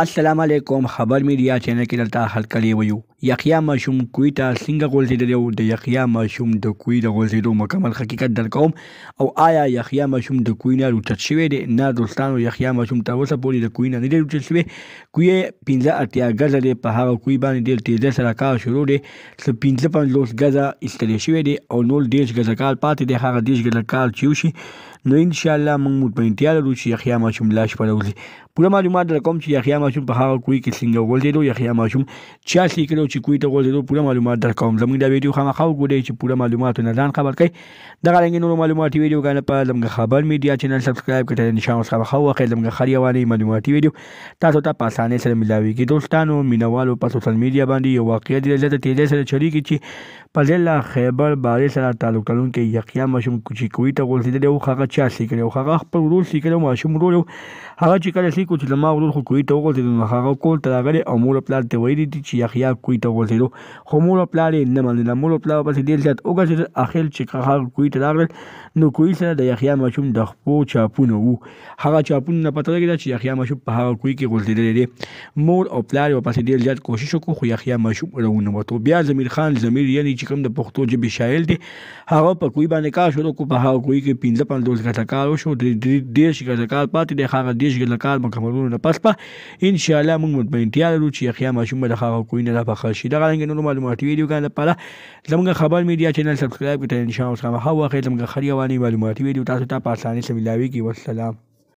السلام علیکم. خبر میډیا چینل کې دلته هرکلی ویو. یحیی ماشوم کوی ته څنګه غورځېدلی و، د یحیی ماشوم د کوی د غورځېدو مکمل حقیقت درکوم. او آیا یحیی ماشوم د کوی نه روچت شوی دی؟ نه دوستانو، یحیی ماشوم تر اوسه پورې د کوی نه دی روچت شوی. کوی 15 ګزه دی، په هغه کوی باندې ډېر تیزۍ سره کار شروع دی. څه 55 ګزه ایستلی شوی دی او نور 10 ګزه کار پاتې دی. هغه 10 ګزه کار چې وشي نو انشاءالله موږ مطمئنتیا لرو چې یحیی ماشوم لا شپه راوځي. پوره معلومات درکوم چې یحیی ماشوم په هغه کوی کې څنګه غورځېدو، یحیی ماشوم چا لیکلو چې کوی ته غورځېدو. پوره معلومات درکوم. زموږ دا ویډیو خامخا وګورئ چې پوره معلوماتو نه ځان خبر کړئ. دغه رنګې نورو معلوماتي ویډیوګانو په زموږ خبر میډیا چینل سبسکرایب کړئ. نشان ورڅخه خامخا وخی زموږ هر یوانې معلوماتي ویډیو تاسو ته په اسانۍ سره ملاویږي. دوستانو مینوالو په سوشل میډیا باندې یو واقعیت ډېر زیاته تیزۍ سره چلیږي چې په ضلع خیبر بارې سره تعلق لرونکی یحیی ماشوم چې کوی ته غورځېدلی و، هغه چا لیکلی و؟ هغه خپل ورور لیکلی و، ماشوم ورور و. هغه چې کله لیکو چې زما ورور خو کوی ته وغورځېدو، نو هغه کور ته راغلی او مور او پلار ته ویلي دي چې یحیی کوی ته وغورځېدو، خو مور او پلار یې نه منله. مور او پلار پسې ډېر زیات وګرځېدل. اخر چې هغه کوی ته راغلل نو کوی سره د یحیی ماشوم د خپو چاپونه وو. هغه چاپونه نه پته لګېده چې یحیی ماشوم په هغه کوی کې غورځېدلی دی. مور او پلار یې ورپسې ډېر زیات کوشش وکړو خو یحیی ماشوم راونوتو. بیا ضمیر خان ضمیر یعنې چې کوم د پښتو ژبې شاعر دی، هغه په کوی باندې کار شروع کړو. په هغه کوی کې 55 ګزه کار وشو، 10 ګزه کار پاتې دی. هغه 10 ګزه کار مکملولو نه پس به انشاءالله موږ مطمئنتیا لرو چې یحیی ماشوم به د هغه کوی نه راپخه شي. دغه رنګې نورو معلوماتي ویډیوګانو لپاره زموږ خبر میډیا چینل سبسکرایب کړئ. نشان ورڅخه خامخا وخی زموږ هر یوانې معلوماتي ویډیو تاسو ته په اسانۍ سره ملاویږي. والسلام.